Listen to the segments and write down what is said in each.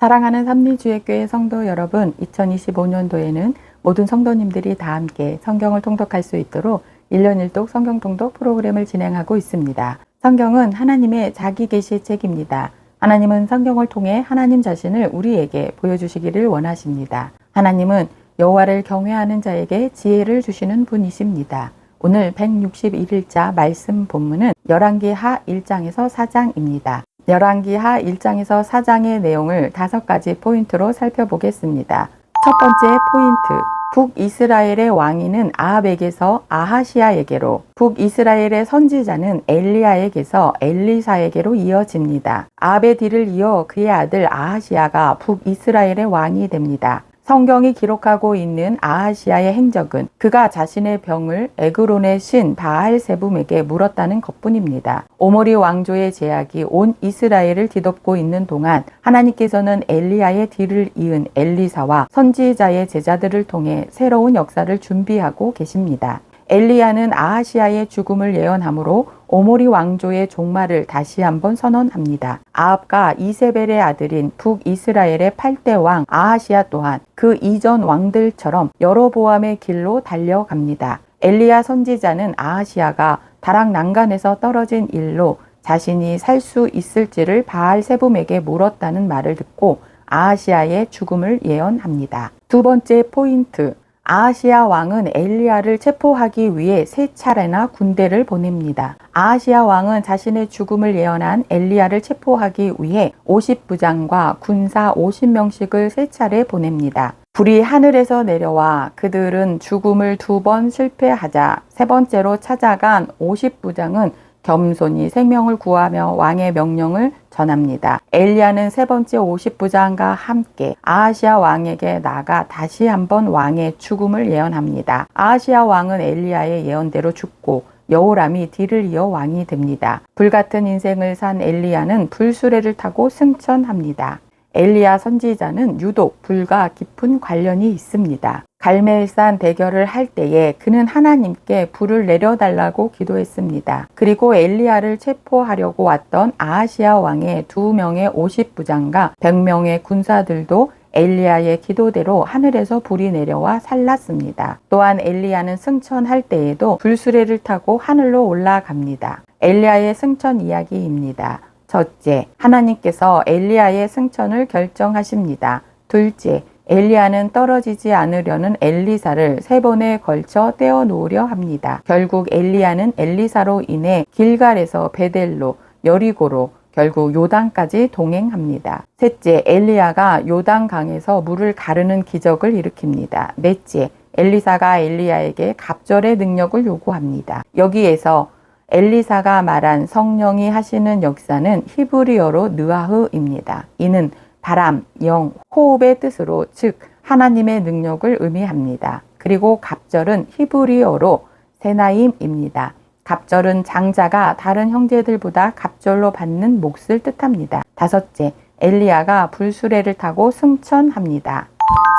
사랑하는 삼리주의교회 성도 여러분, 2025년도에는 모든 성도님들이 다 함께 성경을 통독할 수 있도록 1년 1독 성경 통독 프로그램을 진행하고 있습니다. 성경은 하나님의 자기 계시 책입니다. 하나님은 성경을 통해 하나님 자신을 우리에게 보여주시기를 원하십니다. 하나님은 여호와를 경외하는 자에게 지혜를 주시는 분이십니다. 오늘 161일자 말씀 본문은 열왕기하 1장에서 4장입니다. 열왕기하 1장에서 4장의 내용을 5가지 포인트로 살펴보겠습니다. 첫 번째 포인트, 북이스라엘의 왕위는 아합에게서 아하시아에게로, 북이스라엘의 선지자는 엘리야에게서 엘리사에게로 이어집니다. 아합의 뒤를 이어 그의 아들 아하시아가 북이스라엘의 왕이 됩니다. 성경이 기록하고 있는 아하시아의 행적은 그가 자신의 병을 에그론의 신 바알세붐에게 물었다는 것뿐입니다. 오므리 왕조의 제약이 온 이스라엘을 뒤덮고 있는 동안 하나님께서는 엘리야의 뒤를 이은 엘리사와 선지자의 제자들을 통해 새로운 역사를 준비하고 계십니다. 엘리야는 아하시아의 죽음을 예언하므로 오므리 왕조의 종말을 다시 한번 선언합니다. 아합과 이세벨의 아들인 북이스라엘의 8대 왕 아하시아 또한 그 이전 왕들처럼 여로보암의 길로 달려갑니다. 엘리야 선지자는 아하시아가 다락 난간에서 떨어진 일로 자신이 살 수 있을지를 바알세붐에게 물었다는 말을 듣고 아하시아의 죽음을 예언합니다. 두 번째 포인트, 아하시아 왕은 엘리야를 체포하기 위해 3차례나 군대를 보냅니다. 아하시아 왕은 자신의 죽음을 예언한 엘리야를 체포하기 위해 50부장과 군사 50명씩을 3차례 보냅니다. 불이 하늘에서 내려와 그들은 죽음을 2번 실패하자 3번째로 찾아간 50부장은 겸손히 생명을 구하며 왕의 명령을 전합니다. 엘리야는 3번째 50부장과 함께 아하시아 왕에게 나가 다시 한번 왕의 죽음을 예언합니다. 아하시아 왕은 엘리야의 예언대로 죽고 여호람이 뒤를 이어 왕이 됩니다. 불같은 인생을 산 엘리야는 불수레를 타고 승천합니다. 엘리야 선지자는 유독 불과 깊은 관련이 있습니다. 갈멜산 대결을 할 때에 그는 하나님께 불을 내려달라고 기도했습니다. 그리고 엘리야를 체포하려고 왔던 아하시아 왕의 2명의 50부장과 100명의 군사들도 엘리야의 기도대로 하늘에서 불이 내려와 살랐습니다. 또한 엘리야는 승천할 때에도 불수레를 타고 하늘로 올라갑니다. 엘리야의 승천 이야기입니다. 첫째, 하나님께서 엘리야의 승천을 결정하십니다. 둘째, 엘리야는 떨어지지 않으려는 엘리사를 3번에 걸쳐 떼어놓으려 합니다. 결국 엘리야는 엘리사로 인해 길갈에서 베델로, 여리고로, 결국 요단까지 동행합니다. 셋째, 엘리야가 요단강에서 물을 가르는 기적을 일으킵니다. 넷째, 엘리사가 엘리야에게 갑절의 능력을 요구합니다. 여기에서 엘리사가 말한 성령이 하시는 역사는 히브리어로 느아흐입니다. 이는 바람, 영, 호흡의 뜻으로 즉 하나님의 능력을 의미합니다. 그리고 갑절은 히브리어로 세나임입니다. 갑절은 장자가 다른 형제들보다 갑절로 받는 몫을 뜻합니다. 다섯째, 엘리야가 불수레를 타고 승천합니다.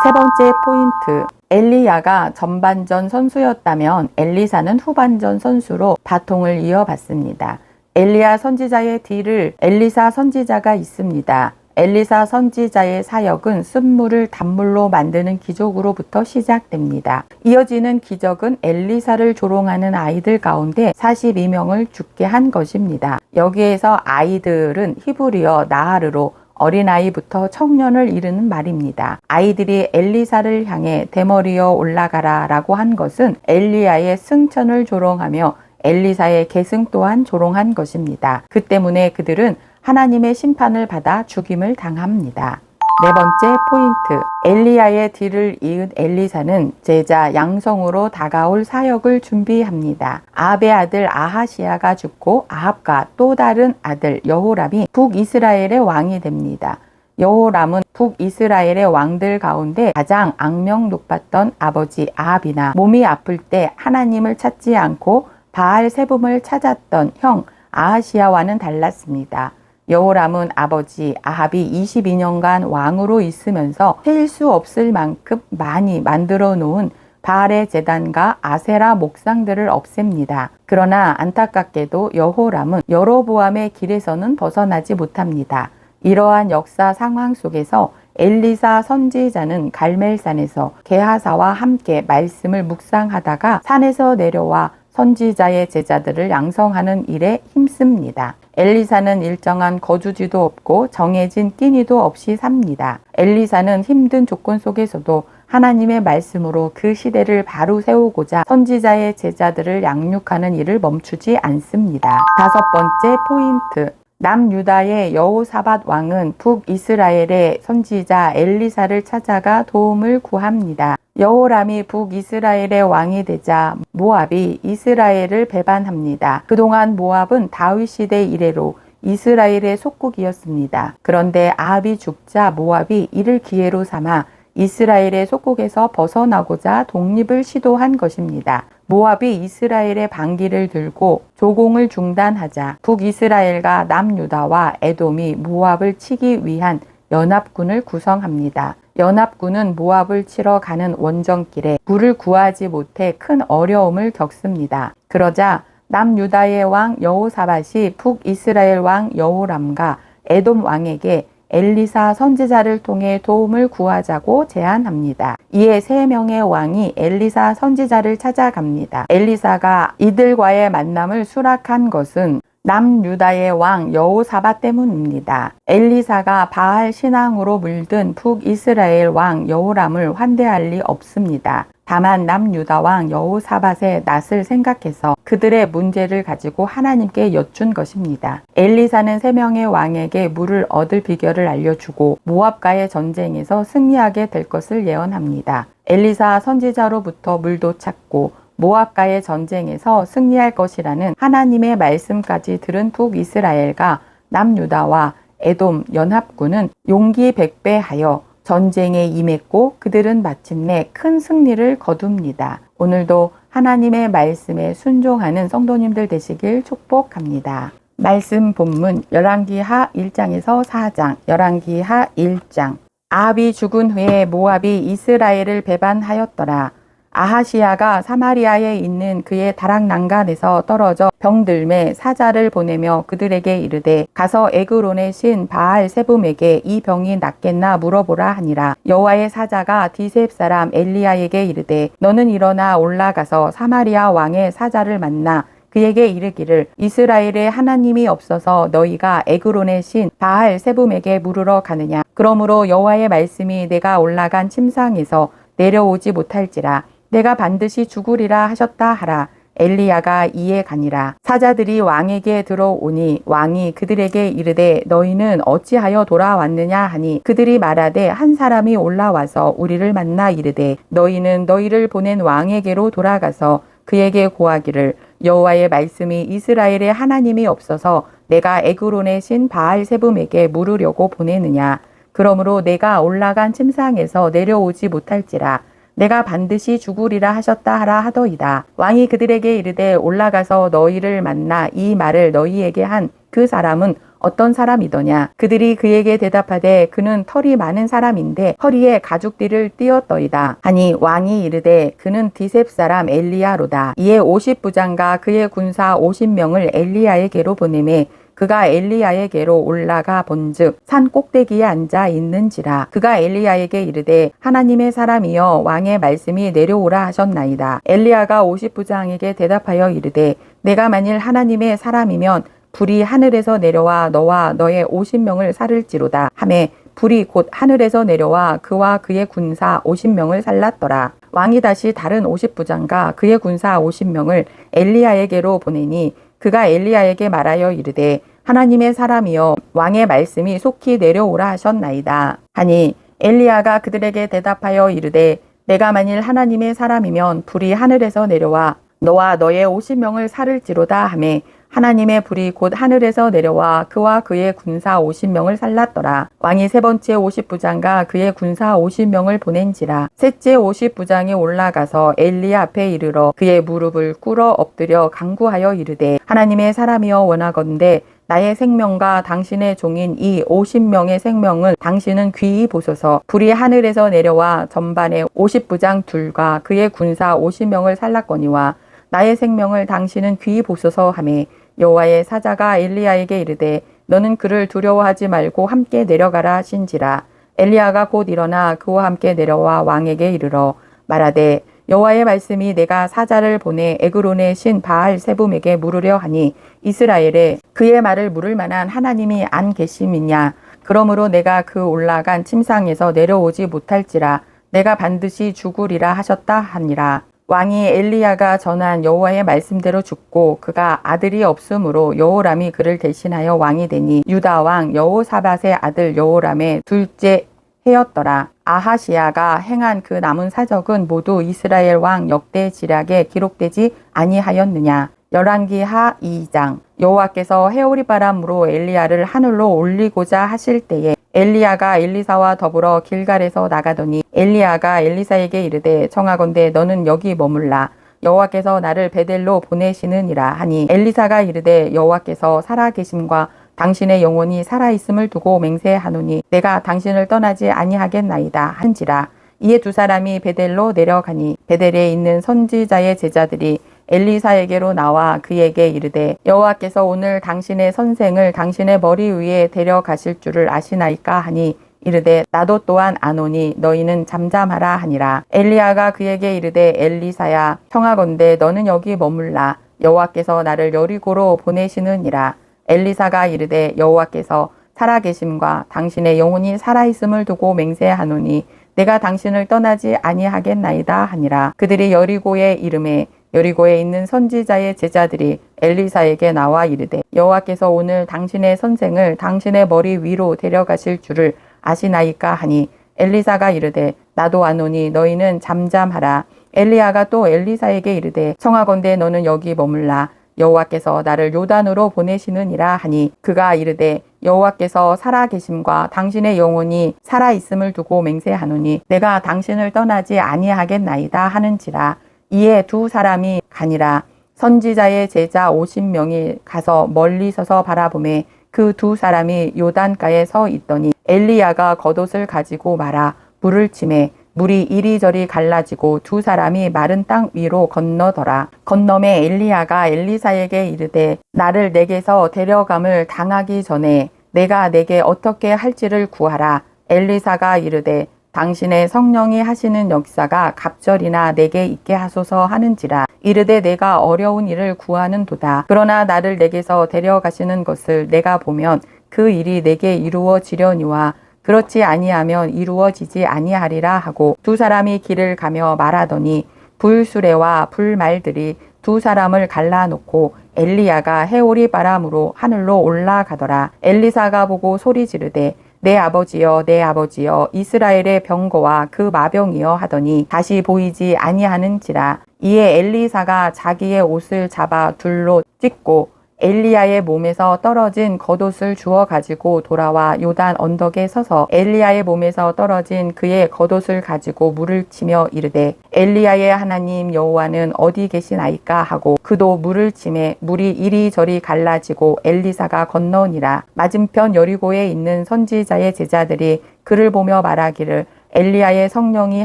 세 번째 포인트, 엘리야가 전반전 선수였다면 엘리사는 후반전 선수로 바통을 이어받습니다. 엘리야 선지자의 뒤를 엘리사 선지자가 있습니다. 엘리사 선지자의 사역은 쓴물을 단물로 만드는 기적으로부터 시작됩니다. 이어지는 기적은 엘리사를 조롱하는 아이들 가운데 42명을 죽게 한 것입니다. 여기에서 아이들은 히브리어 나하르로 어린아이부터 청년을 이르는 말입니다. 아이들이 엘리사를 향해 대머리여 올라가라 라고 한 것은 엘리야의 승천을 조롱하며 엘리사의 계승 또한 조롱한 것입니다. 그 때문에 그들은 하나님의 심판을 받아 죽임을 당합니다. 네 번째 포인트, 엘리야의 뒤를 이은 엘리사는 제자 양성으로 다가올 사역을 준비합니다. 아합의 아들 아하시아가 죽고 아합과 또 다른 아들 여호람이 북이스라엘의 왕이 됩니다. 여호람은 북이스라엘의 왕들 가운데 가장 악명 높았던 아버지 아합이나 몸이 아플 때 하나님을 찾지 않고 바알세붐을 찾았던 형 아하시아와는 달랐습니다. 여호람은 아버지 아합이 22년간 왕으로 있으면서 셀 수 없을 만큼 많이 만들어 놓은 바알의 제단과 아세라 목상들을 없앱니다. 그러나 안타깝게도 여호람은 여로보암의 길에서는 벗어나지 못합니다. 이러한 역사 상황 속에서 엘리사 선지자는 갈멜산에서 게하사와 함께 말씀을 묵상하다가 산에서 내려와 선지자의 제자들을 양성하는 일에 힘씁니다. 엘리사는 일정한 거주지도 없고 정해진 끼니도 없이 삽니다. 엘리사는 힘든 조건 속에서도 하나님의 말씀으로 그 시대를 바로 세우고자 선지자의 제자들을 양육하는 일을 멈추지 않습니다. 다섯 번째 포인트. 남유다의 여호사밧 왕은 북이스라엘의 선지자 엘리사를 찾아가 도움을 구합니다. 여호람이 북이스라엘의 왕이 되자 모압이 이스라엘을 배반합니다. 그동안 모압은 다윗 시대 이래로 이스라엘의 속국이었습니다. 그런데 아합이 죽자 모압이 이를 기회로 삼아 이스라엘의 속국에서 벗어나고자 독립을 시도한 것입니다. 모압이 이스라엘의 반기를 들고 조공을 중단하자 북이스라엘과 남유다와 에돔이 모압을 치기 위한 연합군을 구성합니다. 연합군은 모압을 치러 가는 원정길에 물을 구하지 못해 큰 어려움을 겪습니다. 그러자 남유다의 왕 여호사밧이 북이스라엘 왕 여호람과 에돔 왕에게 엘리사 선지자를 통해 도움을 구하자고 제안합니다. 이에 3명의 왕이 엘리사 선지자를 찾아갑니다. 엘리사가 이들과의 만남을 수락한 것은 남유다의 왕 여호사밧 때문입니다. 엘리사가 바알 신앙으로 물든 북이스라엘 왕 여호람을 환대할 리 없습니다. 다만 남유다 왕 여호사밧의 낯을 생각해서 그들의 문제를 가지고 하나님께 여쭌 것입니다. 엘리사는 3명의 왕에게 물을 얻을 비결을 알려주고 모압과의 전쟁에서 승리하게 될 것을 예언합니다. 엘리사 선지자로부터 물도 찾고 모압과의 전쟁에서 승리할 것이라는 하나님의 말씀까지 들은 북이스라엘과 남유다와 에돔 연합군은 용기 백배하여 전쟁에 임했고 그들은 마침내 큰 승리를 거둡니다. 오늘도 하나님의 말씀에 순종하는 성도님들 되시길 축복합니다. 말씀 본문 열왕기하 1장에서 4장, 열왕기하 1장. 아합이 죽은 후에 모압이 이스라엘을 배반하였더라. 아하시야가 사마리아에 있는 그의 다락 난간에서 떨어져 병들매 사자를 보내며 그들에게 이르되 가서 에그론의 신 바알 세붐에게 이 병이 낫겠나 물어보라 하니라. 여호와의 사자가 디셉 사람 엘리야에게 이르되 너는 일어나 올라가서 사마리아 왕의 사자를 만나 그에게 이르기를 이스라엘에 하나님이 없어서 너희가 에그론의 신 바알 세붐에게 물으러 가느냐. 그러므로 여호와의 말씀이 내가 올라간 침상에서 내려오지 못할지라 내가 반드시 죽으리라 하셨다 하라. 엘리야가 이에 가니라. 사자들이 왕에게 들어오니 왕이 그들에게 이르되 너희는 어찌하여 돌아왔느냐 하니 그들이 말하되 한 사람이 올라와서 우리를 만나 이르되 너희는 너희를 보낸 왕에게로 돌아가서 그에게 고하기를 여호와의 말씀이 이스라엘에 하나님이 없어서 내가 에그론의 신 바알 세붐에게 물으려고 보내느냐. 그러므로 내가 올라간 침상에서 내려오지 못할지라 내가 반드시 죽으리라 하셨다 하라 하더이다. 왕이 그들에게 이르되 올라가서 너희를 만나 이 말을 너희에게 한 그 사람은 어떤 사람이더냐. 그들이 그에게 대답하되 그는 털이 많은 사람인데 허리에 가죽띠를 띠었더이다 하니 왕이 이르되 그는 디셉 사람 엘리야로다. 이에 50부장과 그의 군사 50명을 엘리야에게로 보내매 그가 엘리야에게로 올라가 본즉 산 꼭대기에 앉아 있는지라. 그가 엘리야에게 이르되 하나님의 사람이여 왕의 말씀이 내려오라 하셨나이다. 엘리야가 50부장에게 대답하여 이르되 내가 만일 하나님의 사람이면 불이 하늘에서 내려와 너와 너의 50명을 살을지로다 하매 불이 곧 하늘에서 내려와 그와 그의 군사 50명을 살랐더라. 왕이 다시 다른 50부장과 그의 군사 50명을 엘리야에게로 보내니 그가 엘리야에게 말하여 이르되 하나님의 사람이여 왕의 말씀이 속히 내려오라 하셨나이다 하니 엘리야가 그들에게 대답하여 이르되 내가 만일 하나님의 사람이면 불이 하늘에서 내려와 너와 너의 50명을 살을지로다 하매 하나님의 불이 곧 하늘에서 내려와 그와 그의 군사 50명을 살랐더라. 왕이 세 번째 50부장과 그의 군사 50명을 보낸지라. 셋째 50부장이 올라가서 엘리야 앞에 이르러 그의 무릎을 꿇어 엎드려 간구하여 이르되 하나님의 사람이여 원하건대 나의 생명과 당신의 종인 이 50명의 생명을 당신은 귀히 보소서. 불이 하늘에서 내려와 전반에 50부장 둘과 그의 군사 50명을 살랐거니와 나의 생명을 당신은 귀히 보소서 하매 여호와의 사자가 엘리야에게 이르되 너는 그를 두려워하지 말고 함께 내려가라 하신지라. 엘리야가 곧 일어나 그와 함께 내려와 왕에게 이르러 말하되 여호와의 말씀이 내가 사자를 보내 에그론의 신 바알 세붐에게 물으려 하니 이스라엘에 그의 말을 물을 만한 하나님이 안 계심이냐. 그러므로 내가 그 올라간 침상에서 내려오지 못할지라 내가 반드시 죽으리라 하셨다 하니라. 왕이 엘리야가 전한 여호와의 말씀대로 죽고 그가 아들이 없으므로 여호람이 그를 대신하여 왕이 되니 유다 왕 여호사밧의 아들 여호람의 둘째 해였더라. 아하시야가 행한 그 남은 사적은 모두 이스라엘 왕 역대 지략에 기록되지 아니하였느냐. 열왕기하 2장. 여호와께서 해오리 바람으로 엘리야를 하늘로 올리고자 하실 때에 엘리야가 엘리사와 더불어 길갈에서 나가더니 엘리야가 엘리사에게 이르되 청하건대 너는 여기 머물라. 여호와께서 나를 베델로 보내시느니라 하니 엘리사가 이르되 여호와께서 살아계심과 당신의 영혼이 살아있음을 두고 맹세하노니 내가 당신을 떠나지 아니하겠나이다 한지라. 이에 두 사람이 베델로 내려가니 베델에 있는 선지자의 제자들이 엘리사에게로 나와 그에게 이르되 여호와께서 오늘 당신의 선생을 당신의 머리 위에 데려가실 줄을 아시나이까 하니 이르되 나도 또한 아노니 너희는 잠잠하라 하니라. 엘리야가 그에게 이르되 엘리사야 청하건대 너는 여기 머물라. 여호와께서 나를 여리고로 보내시느니라. 엘리사가 이르되 여호와께서 살아계심과 당신의 영혼이 살아있음을 두고 맹세하노니 내가 당신을 떠나지 아니하겠나이다 하니라. 그들이 여리고에 이름에 여리고에 있는 선지자의 제자들이 엘리사에게 나와 이르되 여호와께서 오늘 당신의 선생을 당신의 머리 위로 데려가실 줄을 아시나이까 하니 엘리사가 이르되 나도 아노니 너희는 잠잠하라. 엘리야가 또 엘리사에게 이르되 청하건대 너는 여기 머물라. 여호와께서 나를 요단으로 보내시느니라 하니 그가 이르되 여호와께서 살아계심과 당신의 영혼이 살아있음을 두고 맹세하노니 내가 당신을 떠나지 아니하겠나이다 하는지라. 이에 두 사람이 가니라. 선지자의 제자 50명이 가서 멀리 서서 바라보매 그 두 사람이 요단가에 서 있더니 엘리야가 겉옷을 가지고 말아 물을 치매 물이 이리저리 갈라지고 두 사람이 마른 땅 위로 건너더라. 건너매 엘리야가 엘리사에게 이르되 나를 내게서 데려감을 당하기 전에 내가 내게 어떻게 할지를 구하라. 엘리사가 이르되 당신의 성령이 하시는 역사가 갑절이나 내게 있게 하소서 하는지라. 이르되 내가 어려운 일을 구하는도다. 그러나 나를 내게서 데려가시는 것을 내가 보면 그 일이 내게 이루어지려니와 그렇지 아니하면 이루어지지 아니하리라 하고 두 사람이 길을 가며 말하더니 불수레와 불말들이 두 사람을 갈라놓고 엘리야가 해오리 바람으로 하늘로 올라가더라. 엘리사가 보고 소리 지르되 내 아버지여 내 아버지여 이스라엘의 병거와 그 마병이여 하더니 다시 보이지 아니하는지라. 이에 엘리사가 자기의 옷을 잡아 둘로 찢고 엘리야의 몸에서 떨어진 겉옷을 주워 가지고 돌아와 요단 언덕에 서서 엘리야의 몸에서 떨어진 그의 겉옷을 가지고 물을 치며 이르되 엘리야의 하나님 여호와는 어디 계시나이까 하고 그도 물을 치매 물이 이리저리 갈라지고 엘리사가 건너니라. 맞은편 여리고에 있는 선지자의 제자들이 그를 보며 말하기를 엘리야의 성령이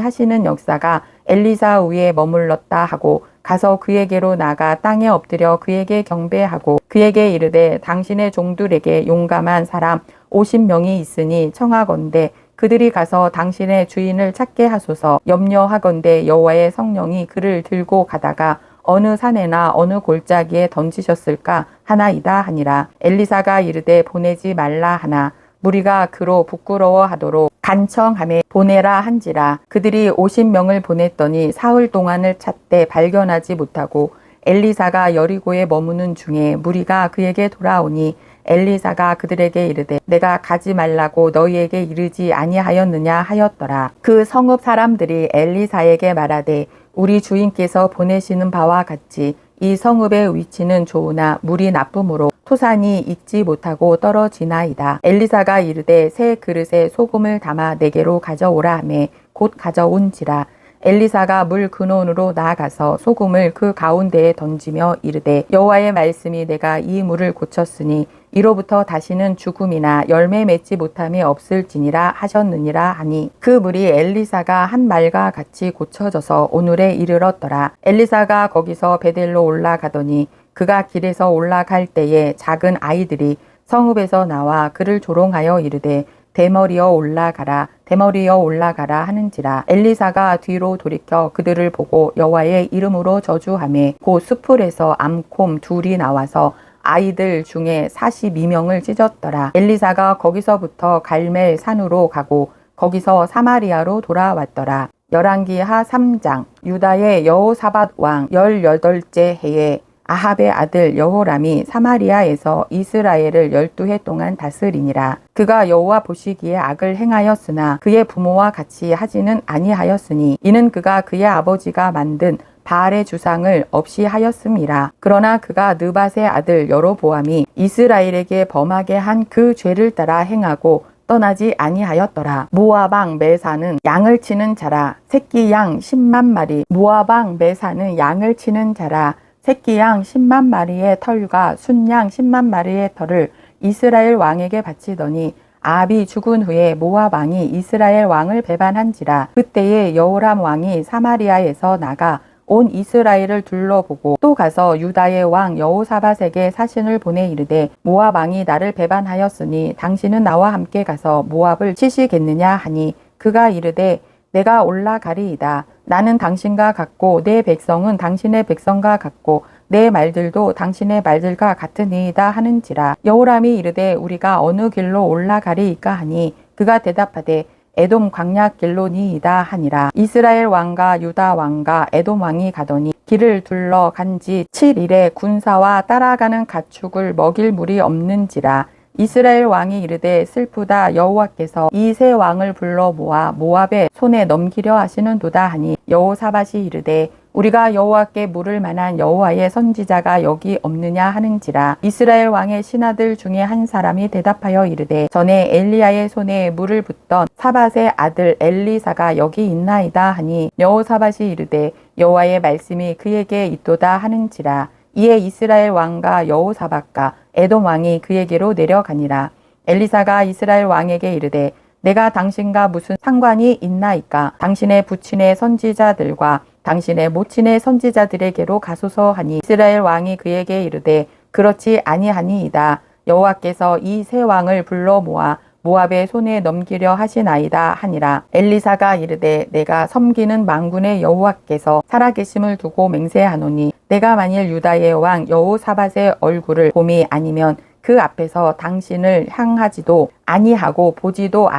하시는 역사가 엘리사 위에 머물렀다 하고 가서 그에게로 나가 땅에 엎드려 그에게 경배하고 그에게 이르되 당신의 종들에게 용감한 사람 50명이 있으니 청하건대 그들이 가서 당신의 주인을 찾게 하소서. 염려하건대 여호와의 성령이 그를 들고 가다가 어느 산에나 어느 골짜기에 던지셨을까 하나이다 하니라. 엘리사가 이르되 보내지 말라 하나 무리가 그로 부끄러워하도록 간청하며 보내라 한지라. 그들이 50명을 보냈더니 사흘 동안을 찾되 발견하지 못하고 엘리사가 여리고에 머무는 중에 무리가 그에게 돌아오니 엘리사가 그들에게 이르되 내가 가지 말라고 너희에게 이르지 아니하였느냐 하였더라. 그 성읍 사람들이 엘리사에게 말하되 우리 주인께서 보내시는 바와 같이 이 성읍의 위치는 좋으나 물이 나쁨으로 토산이 익지 못하고 떨어지나이다. 엘리사가 이르되 새 그릇에 소금을 담아 내게로 가져오라 하매 곧 가져온지라. 엘리사가 물 근원으로 나아가서 소금을 그 가운데에 던지며 이르되 여호와의 말씀이 내가 이 물을 고쳤으니 이로부터 다시는 죽음이나 열매 맺지 못함이 없을지니라 하셨느니라 하니 그 물이 엘리사가 한 말과 같이 고쳐져서 오늘에 이르렀더라. 엘리사가 거기서 베델로 올라가더니 그가 길에서 올라갈 때에 작은 아이들이 성읍에서 나와 그를 조롱하여 이르되 대머리여 올라가라 대머리여 올라가라 하는지라. 엘리사가 뒤로 돌이켜 그들을 보고 여호와의 이름으로 저주하매 곧 수풀에서 암콤 둘이 나와서 아이들 중에 42명을 찢었더라. 엘리사가 거기서부터 갈멜 산으로 가고 거기서 사마리아로 돌아왔더라. 열왕기하 3장. 유다의 여호사밧 왕 18째 해에 아합의 아들 여호람이 사마리아에서 이스라엘을 12해 동안 다스리니라. 그가 여호와 보시기에 악을 행하였으나 그의 부모와 같이 하지는 아니하였으니 이는 그가 그의 아버지가 만든 바알의 주상을 없이 하였음이라. 그러나 그가 느밧의 아들 여로보암이 이스라엘에게 범하게 한 그 죄를 따라 행하고 떠나지 아니하였더라. 모압 왕 메사는 양을 치는 자라 새끼 양 10만 마리. 모압 왕 메사는 양을 치는 자라 새끼 양 10만 마리의 털과 순양 10만 마리의 털을 이스라엘 왕에게 바치더니 아합이 죽은 후에 모압 왕이 이스라엘 왕을 배반한지라. 그때에 여호람 왕이 사마리아에서 나가 온 이스라엘을 둘러보고 또 가서 유다의 왕 여호사밧에게 사신을 보내 이르되 모압 왕이 나를 배반하였으니 당신은 나와 함께 가서 모압을 치시겠느냐 하니 그가 이르되 내가 올라가리이다. 나는 당신과 같고 내 백성은 당신의 백성과 같고 내 말들도 당신의 말들과 같으니이다 하는지라. 여호람이 이르되 우리가 어느 길로 올라가리이까 하니 그가 대답하되 에돔 광야 길로니이다 하니라. 이스라엘 왕과 유다 왕과 에돔 왕이 가더니 길을 둘러 간지 7일에 군사와 따라가는 가축을 먹일 물이 없는지라. 이스라엘 왕이 이르되 슬프다. 여호와께서 이 세 왕을 불러 모아 모압의 손에 넘기려 하시는도다 하니 여호사밧이 이르되 우리가 여호와께 물을 만한 여호와의 선지자가 여기 없느냐 하는지라. 이스라엘 왕의 신하들 중에 한 사람이 대답하여 이르되 전에 엘리야의 손에 물을 붓던 사밧의 아들 엘리사가 여기 있나이다 하니 여호사밧이 이르되 여호와의 말씀이 그에게 있도다 하는지라. 이에 이스라엘 왕과 여호사밧과 에돔 왕이 그에게로 내려가니라. 엘리사가 이스라엘 왕에게 이르되 내가 당신과 무슨 상관이 있나이까? 당신의 부친의 선지자들과 당신의 모친의 선지자들에게로 가소서 하니 이스라엘 왕이 그에게 이르되 그렇지 아니하니이다. 여호와께서 이 세 왕을 불러 모아 모압의 손에 넘기려 하시나이다 하니라. 엘리사가 이르되 내가 섬기는 만군의 여호와께서 살아계심을 두고 맹세하노니 내가 만일 유다의 왕 여호사밧의 얼굴을 봄이 아니면 그 앞에서 당신을 향하지도 아니하고 보지도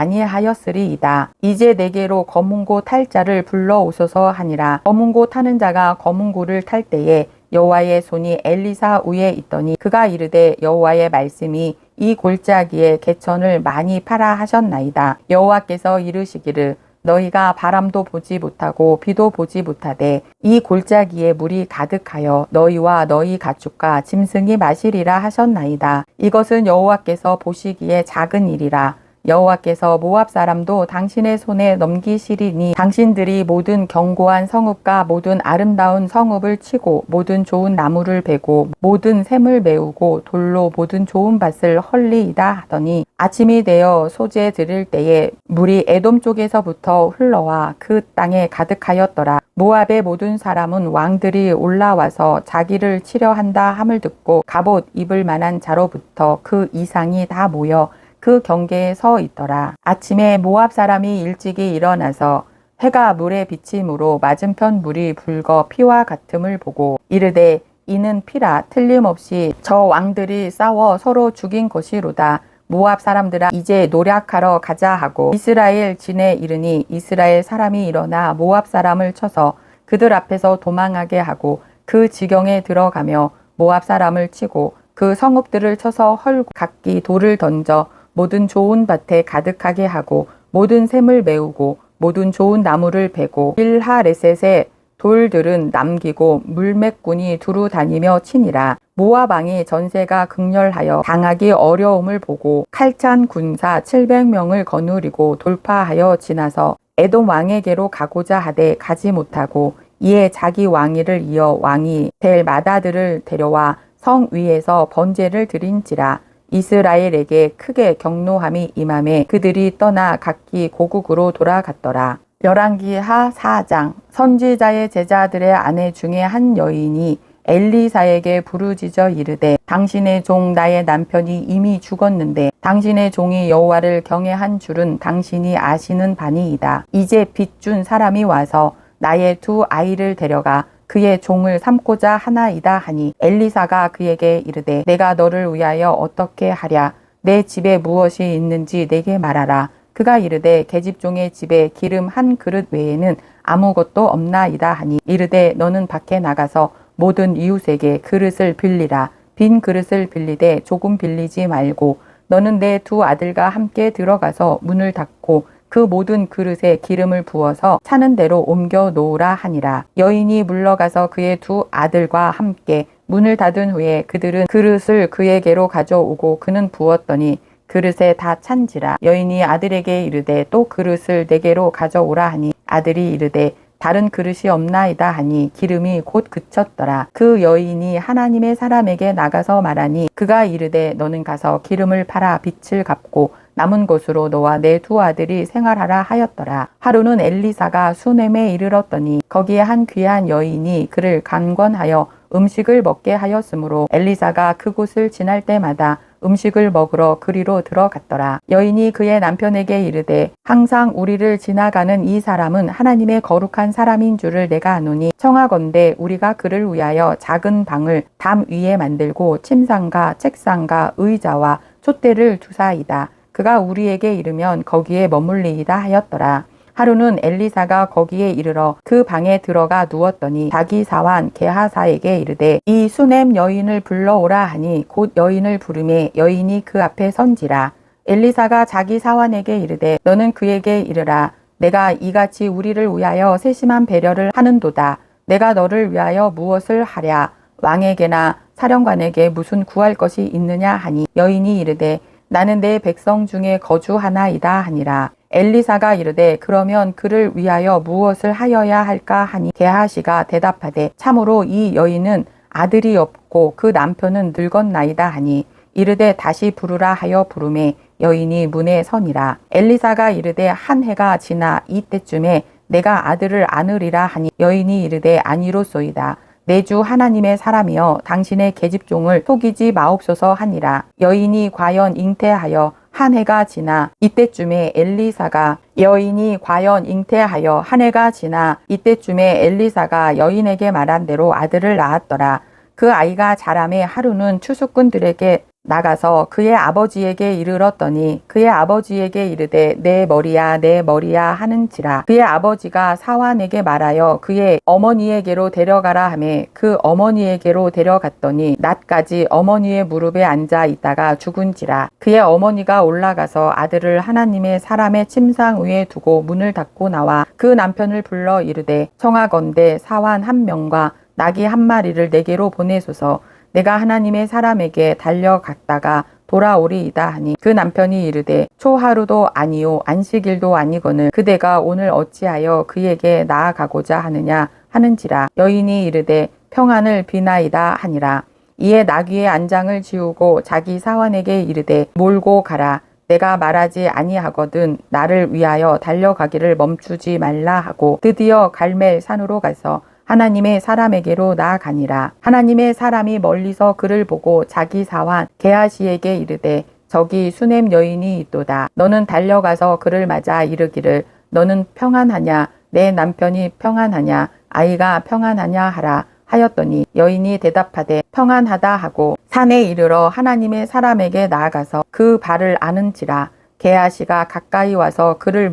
아니하였으리이다. 이제 내게로 검은고 탈 자를 불러오소서 하니라. 검은고 타는 자가 검은고를 탈 때에 여호와의 손이 엘리사 위에 있더니 그가 이르되 여호와의 말씀이 이 골짜기에 개천을 많이 팔아 하셨나이다. 여호와께서 이르시기를 너희가 바람도 보지 못하고 비도 보지 못하되 이 골짜기에 물이 가득하여 너희와 너희 가축과 짐승이 마시리라 하셨나이다. 이것은 여호와께서 보시기에 작은 일이라. 여호와께서 모압 사람도 당신의 손에 넘기시리니 당신들이 모든 견고한 성읍과 모든 아름다운 성읍을 치고 모든 좋은 나무를 베고 모든 샘을 메우고 돌로 모든 좋은 밭을 헐리이다 하더니 아침이 되어 소재 드릴 때에 물이 에돔 쪽에서부터 흘러와 그 땅에 가득하였더라. 모압의 모든 사람은 왕들이 올라와서 자기를 치려 한다 함을 듣고 갑옷 입을 만한 자로부터 그 이상이 다 모여 그 경계에 서 있더라. 아침에 모압 사람이 일찍이 일어나서 해가 물에 비침으로 맞은편 물이 붉어 피와 같음을 보고 이르되 이는 피라. 틀림없이 저 왕들이 싸워 서로 죽인 것이로다. 모압 사람들아 이제 노략하러 가자 하고 이스라엘 진에 이르니 이스라엘 사람이 일어나 모압 사람을 쳐서 그들 앞에서 도망하게 하고 그 지경에 들어가며 모압 사람을 치고 그 성읍들을 쳐서 헐고 각기 돌을 던져 모든 좋은 밭에 가득하게 하고 모든 샘을 메우고 모든 좋은 나무를 베고 빌하레셋의 돌들은 남기고 물맥꾼이 두루 다니며 치니라. 모압 왕이 전세가 극렬하여 당하기 어려움을 보고 칼찬 군사 700명을 거느리고 돌파하여 지나서 에돔 왕에게로 가고자 하되 가지 못하고 이에 자기 왕위를 이어 왕이 될 마다들을 데려와 성 위에서 번제를 드린지라. 이스라엘에게 크게 경노함이 임함에 그들이 떠나 각기 고국으로 돌아갔더라. 열왕기하 4장. 선지자의 제자들의 아내 중에 한 여인이 엘리사에게 부르짖어 이르되 당신의 종 나의 남편이 이미 죽었는데 당신의 종이 여호와를 경외한 줄은 당신이 아시는 바니이다. 이제 빚준 사람이 와서 나의 두 아이를 데려가 그의 종을 삼고자 하나이다 하니 엘리사가 그에게 이르되 내가 너를 위하여 어떻게 하랴. 내 집에 무엇이 있는지 내게 말하라. 그가 이르되 계집종의 집에 기름 한 그릇 외에는 아무것도 없나이다 하니 이르되 너는 밖에 나가서 모든 이웃에게 그릇을 빌리라. 빈 그릇을 빌리되 조금 빌리지 말고 너는 내 두 아들과 함께 들어가서 문을 닫고 그 모든 그릇에 기름을 부어서 차는 대로 옮겨 놓으라 하니라. 여인이 물러가서 그의 두 아들과 함께 문을 닫은 후에 그들은 그릇을 그에게로 가져오고 그는 부었더니 그릇에 다 찬지라. 여인이 아들에게 이르되 또 그릇을 내게로 가져오라 하니 아들이 이르되 다른 그릇이 없나이다 하니 기름이 곧 그쳤더라. 그 여인이 하나님의 사람에게 나가서 말하니 그가 이르되 너는 가서 기름을 팔아 빚을 갚고 남은 곳으로 너와 내 두 아들이 생활하라 하였더라. 하루는 엘리사가 수넴에 이르렀더니 거기에 한 귀한 여인이 그를 간권하여 음식을 먹게 하였으므로 엘리사가 그곳을 지날 때마다 음식을 먹으러 그리로 들어갔더라. 여인이 그의 남편에게 이르되 항상 우리를 지나가는 이 사람은 하나님의 거룩한 사람인 줄을 내가 아노니 청하건대 우리가 그를 위하여 작은 방을 담 위에 만들고 침상과 책상과 의자와 촛대를 두사이다. 그가 우리에게 이르면 거기에 머물리이다 하였더라. 하루는 엘리사가 거기에 이르러 그 방에 들어가 누웠더니 자기 사환 게하사에게 이르되 이 수넴 여인을 불러오라 하니 곧 여인을 부르매 여인이 그 앞에 선지라. 엘리사가 자기 사환에게 이르되 너는 그에게 이르라. 내가 이같이 우리를 위하여 세심한 배려를 하는도다. 내가 너를 위하여 무엇을 하랴. 왕에게나 사령관에게 무슨 구할 것이 있느냐 하니 여인이 이르되 나는 내 백성 중에 거주하나이다 하니라. 엘리사가 이르되 그러면 그를 위하여 무엇을 하여야 할까 하니 게하시가 대답하되 참으로 이 여인은 아들이 없고 그 남편은 늙었나이다 하니 이르되 다시 부르라 하여 부르매 여인이 문에 서니라. 엘리사가 이르되 한 해가 지나 이때쯤에 내가 아들을 안으리라 하니 여인이 이르되 아니로소이다. 내 주 하나님의 사람이여 당신의 계집종을 속이지 마옵소서 하니라. 여인이 과연 잉태하여 한 해가 지나 이때쯤에 엘리사가 여인에게 말한 대로 아들을 낳았더라. 그 아이가 자라매 하루는 추수꾼들에게 나가서 그의 아버지에게 이르렀더니 그의 아버지에게 이르되 내 머리야 내 머리야 하는지라. 그의 아버지가 사환에게 말하여 그의 어머니에게로 데려가라 하매 그 어머니에게로 데려갔더니 낮까지 어머니의 무릎에 앉아 있다가 죽은지라. 그의 어머니가 올라가서 아들을 하나님의 사람의 침상 위에 두고 문을 닫고 나와 그 남편을 불러 이르되 청하건대 사환 한 명과 나귀 한 마리를 내게로 보내소서. 내가 하나님의 사람에게 달려갔다가 돌아오리이다 하니 그 남편이 이르되 초하루도 아니요 안식일도 아니거늘 그대가 오늘 어찌하여 그에게 나아가고자 하느냐 하는지라. 여인이 이르되 평안을 비나이다 하니라. 이에 나귀의 안장을 지우고 자기 사환에게 이르되 몰고 가라. 내가 말하지 아니하거든 나를 위하여 달려가기를 멈추지 말라 하고 드디어 갈멜 산으로 가서 하나님의 사람에게로 나아가니라. 하나님의 사람이 멀리서 그를 보고 자기 사환 게하시에게 이르되 저기 수넴 여인이 있도다. 너는 달려가서 그를 맞아 이르기를 너는 평안하냐 내 남편이 평안하냐 아이가 평안하냐 하라 하였더니 여인이 대답하되 평안하다 하고 산에 이르러 하나님의 사람에게 나아가서 그 발을 아는지라. 게하시가 가까이 와서 그를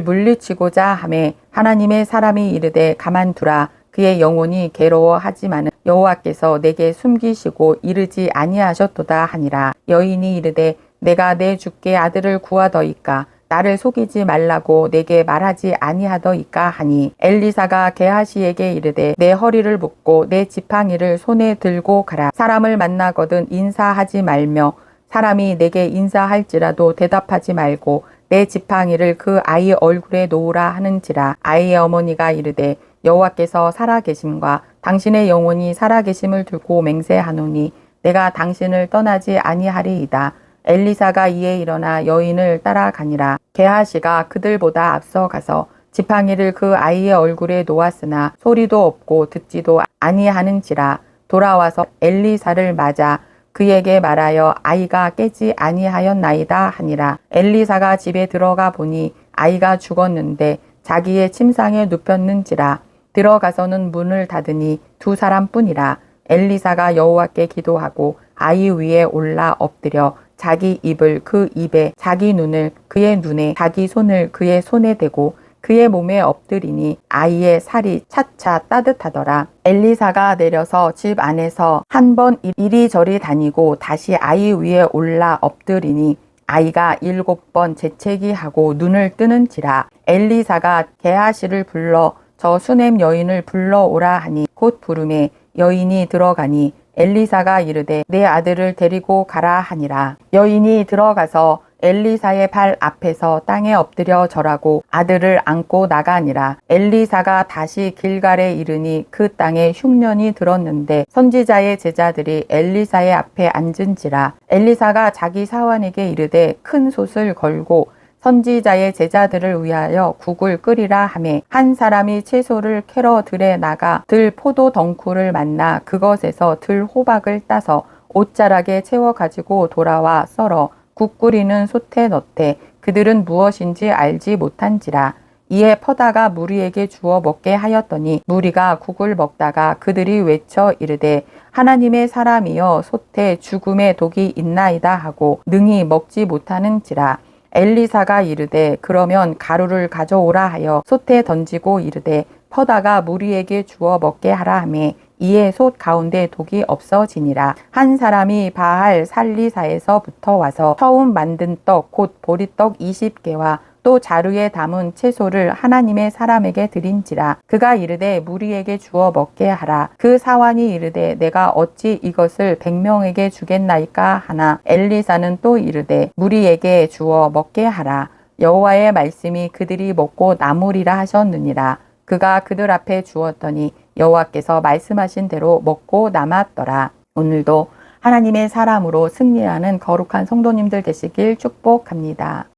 물리치고자 하매 하나님의 사람이 이르되 가만두라. 그의 영혼이 괴로워하지만은 여호와께서 내게 숨기시고 이르지 아니하셨도다 하니라. 여인이 이르되 내가 내 주께 아들을 구하더이까 나를 속이지 말라고 내게 말하지 아니하더이까 하니 엘리사가 게하시에게 이르되 내 허리를 묶고 내 지팡이를 손에 들고 가라. 사람을 만나거든 인사하지 말며 사람이 내게 인사할지라도 대답하지 말고 내 지팡이를 그 아이 얼굴에 놓으라 하는지라. 아이의 어머니가 이르되 여호와께서 살아계심과 당신의 영혼이 살아계심을 두고 맹세하노니 내가 당신을 떠나지 아니하리이다. 엘리사가 이에 일어나 여인을 따라가니라. 게하시가 그들보다 앞서 가서 지팡이를 그 아이의 얼굴에 놓았으나 소리도 없고 듣지도 아니하는지라. 돌아와서 엘리사를 맞아 그에게 말하여 아이가 깨지 아니하였나이다 하니라. 엘리사가 집에 들어가 보니 아이가 죽었는데 자기의 침상에 눕혔는지라. 들어가서는 문을 닫으니 두 사람뿐이라. 엘리사가 여호와께 기도하고 아이 위에 올라 엎드려 자기 입을 그 입에, 자기 눈을 그의 눈에, 자기 손을 그의 손에 대고 그의 몸에 엎드리니 아이의 살이 차차 따뜻하더라. 엘리사가 내려서 집 안에서 한 번 이리저리 다니고 다시 아이 위에 올라 엎드리니 아이가 7번 재채기하고 눈을 뜨는지라. 엘리사가 게하시를 불러 저 수넴 여인을 불러오라 하니 곧 부르매 여인이 들어가니 엘리사가 이르되 내 아들을 데리고 가라 하니라. 여인이 들어가서 엘리사의 발 앞에서 땅에 엎드려 절하고 아들을 안고 나가니라. 엘리사가 다시 길갈에 이르니 그 땅에 흉년이 들었는데 선지자의 제자들이 엘리사의 앞에 앉은지라. 엘리사가 자기 사환에게 이르되 큰 솥을 걸고 선지자의 제자들을 위하여 국을 끓이라 하매 한 사람이 채소를 캐러 들에 나가 들 포도 덩쿨을 만나 그것에서 들 호박을 따서 옷자락에 채워 가지고 돌아와 썰어 국 끓이는 솥에 넣되 그들은 무엇인지 알지 못한지라. 이에 퍼다가 무리에게 주어 먹게 하였더니 무리가 국을 먹다가 그들이 외쳐 이르되 하나님의 사람이여 솥에 죽음의 독이 있나이다 하고 능히 먹지 못하는지라. 엘리사가 이르되 그러면 가루를 가져오라 하여 솥에 던지고 이르되 퍼다가 무리에게 주어 먹게 하라 하매 이에 솥 가운데 독이 없어지니라. 한 사람이 바알 살리사에서부터 와서 처음 만든 떡 곧 보리떡 20개와 또 자루에 담은 채소를 하나님의 사람에게 드린지라. 그가 이르되 무리에게 주어 먹게 하라. 그 사환이 이르되 내가 어찌 이것을 100명에게 주겠나이까 하나. 엘리사는 또 이르되 무리에게 주어 먹게 하라. 여호와의 말씀이 그들이 먹고 남으리라 하셨느니라. 그가 그들 앞에 주었더니 여호와께서 말씀하신 대로 먹고 남았더라. 오늘도 하나님의 사람으로 승리하는 거룩한 성도님들 되시길 축복합니다.